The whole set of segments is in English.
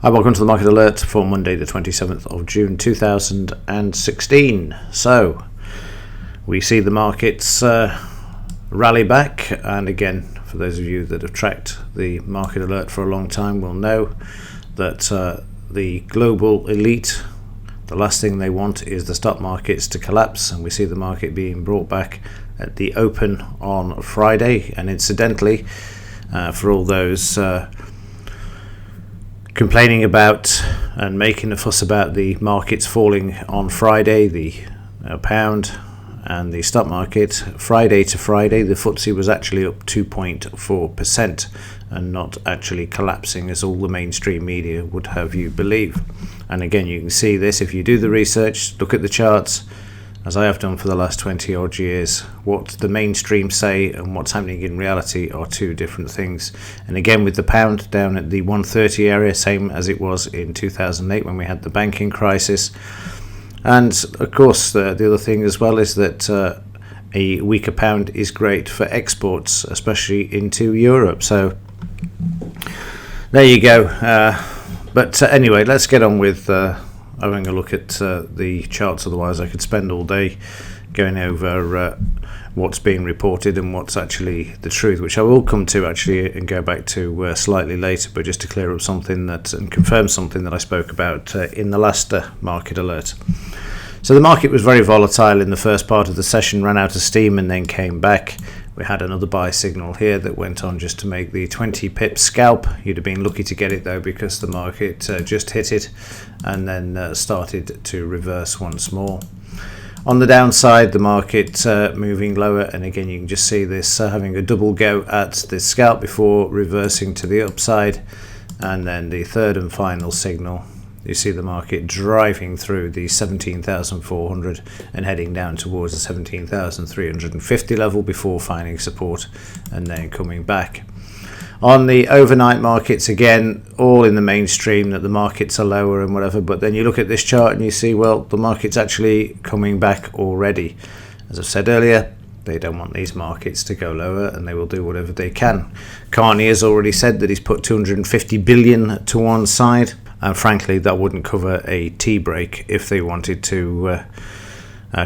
Hi, welcome to the Market Alert for Monday the 27th of June 2016. So, we see the markets rally back, and again, for those of you that have tracked the Market Alert for a long time will know that the global elite, the last thing they want is the stock markets to collapse, and we see the market being brought back at the open on Friday. And incidentally, for all those complaining about and making a fuss about the markets falling on Friday, the pound and the stock market, Friday to Friday, the FTSE was actually up 2.4% and not actually collapsing as all the mainstream media would have you believe. And again, you can see this if you do the research, look at the charts, as I have done for the last 20 odd years. What the mainstream say and what's happening in reality are two different things. And again, with the pound down at the 130 area, same as it was in 2008 when we had the banking crisis. And of course, the other thing as well is that a weaker pound is great for exports, especially into Europe. So there you go. But anyway, let's get on with having a look at the charts. Otherwise I could spend all day going over what's being reported and what's actually the truth, which I will come to actually and go back to slightly later, but just to clear up something that and confirm something that I spoke about in the last Market Alert. So the market was very volatile in the first part of the session, ran out of steam and then came back. We had another buy signal here that went on just to make the 20 pip scalp. You'd have been lucky to get it though, because the market just hit it and then started to reverse once more. On the downside, the market moving lower, and again you can just see this having a double go at the scalp before reversing to the upside. And then the third and final signal, you see the market driving through the 17,400 and heading down towards the 17,350 level before finding support and then coming back. On the overnight markets, again, all in the mainstream that the markets are lower and whatever, but then you look at this chart and you see, well, the market's actually coming back already. As I've said earlier, they don't want these markets to go lower and they will do whatever they can. Carney has already said that he's put 250 billion to one side. And frankly, that wouldn't cover a tea break if they wanted to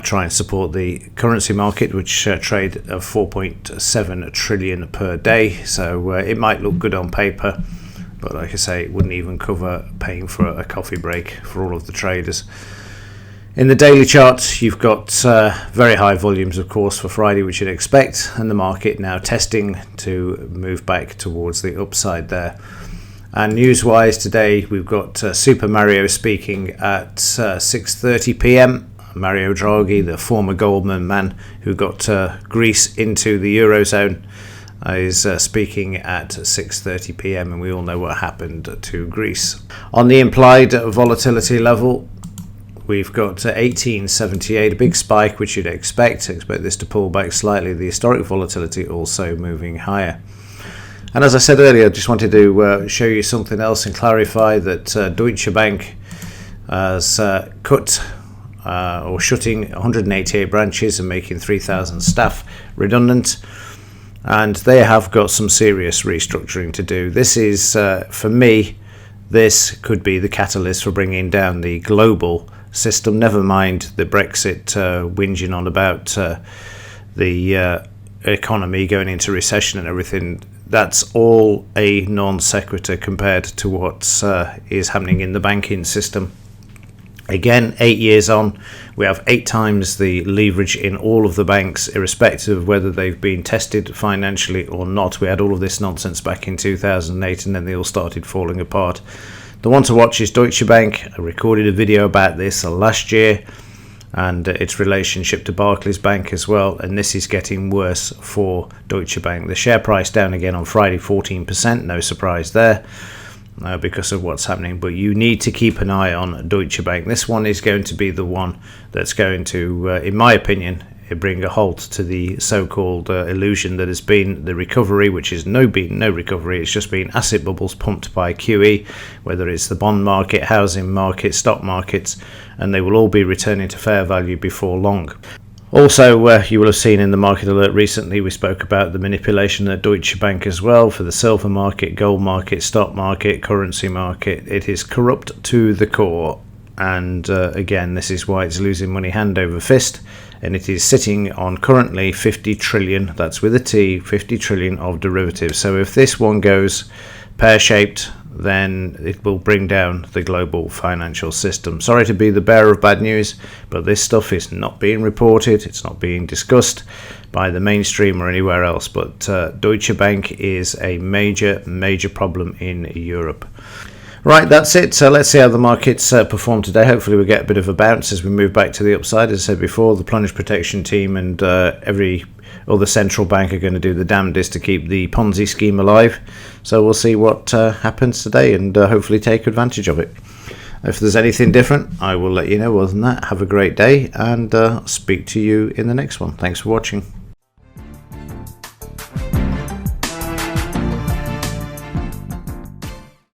try and support the currency market, which trade at 4.7 trillion per day. So it might look good on paper, but like I say, it wouldn't even cover paying for a coffee break for all of the traders. In the daily chart, you've got very high volumes, of course, for Friday, which you'd expect, and the market now testing to move back towards the upside there. And news-wise today, we've got Super Mario speaking at 6:30 p.m. Mario Draghi, the former Goldman man who got Greece into the Eurozone, is speaking at 6:30 p.m. and we all know what happened to Greece. On the implied volatility level, we've got 1878, a big spike, which you'd expect this to pull back slightly. The historic volatility also moving higher. And as I said earlier, I just wanted to show you something else and clarify that Deutsche Bank has cut or shutting 188 branches and making 3,000 staff redundant. And they have got some serious restructuring to do. This is, for me, this could be the catalyst for bringing down the global system. Never mind the Brexit whinging on about the economy going into recession and everything. That's all a non sequitur compared to what is happening in the banking system. Again, 8 years on, we have 8 times the leverage in all of the banks, irrespective of whether they've been tested financially or not. We had all of this nonsense back in 2008 and then they all started falling apart. The one to watch is Deutsche Bank. I recorded a video about this last year and its relationship to Barclays Bank as well, and this is getting worse for Deutsche Bank. The share price down again on Friday, 14%, no surprise there because of what's happening, but you need to keep an eye on Deutsche Bank. This one is going to be the one that's going to, in my opinion, bring a halt to the so-called illusion that has been the recovery, which is no recovery. It's just been asset bubbles pumped by QE, whether it's the bond market, housing market, stock markets, and they will all be returning to fair value before long. Also, you will have seen in the market alert recently, we spoke about the manipulation at Deutsche Bank as well for the silver market, gold market, stock market, currency market. It is corrupt to the core. And again, this is why it's losing money hand over fist. And it is sitting on currently 50 trillion, that's with a T, 50 trillion of derivatives. So if this one goes pear-shaped, then it will bring down the global financial system. Sorry to be the bearer of bad news, but this stuff is not being reported, it's not being discussed by the mainstream or anywhere else. But Deutsche Bank is a major problem in Europe. Right, that's it. So let's see how the markets perform today. Hopefully we get a bit of a bounce as we move back to the upside. As I said before, the plunge protection team and every other central bank are going to do the damnedest to keep the Ponzi scheme alive. So we'll see what happens today and hopefully take advantage of it. If there's anything different, I will let you know. Other than that, have a great day and speak to you in the next one. Thanks for watching.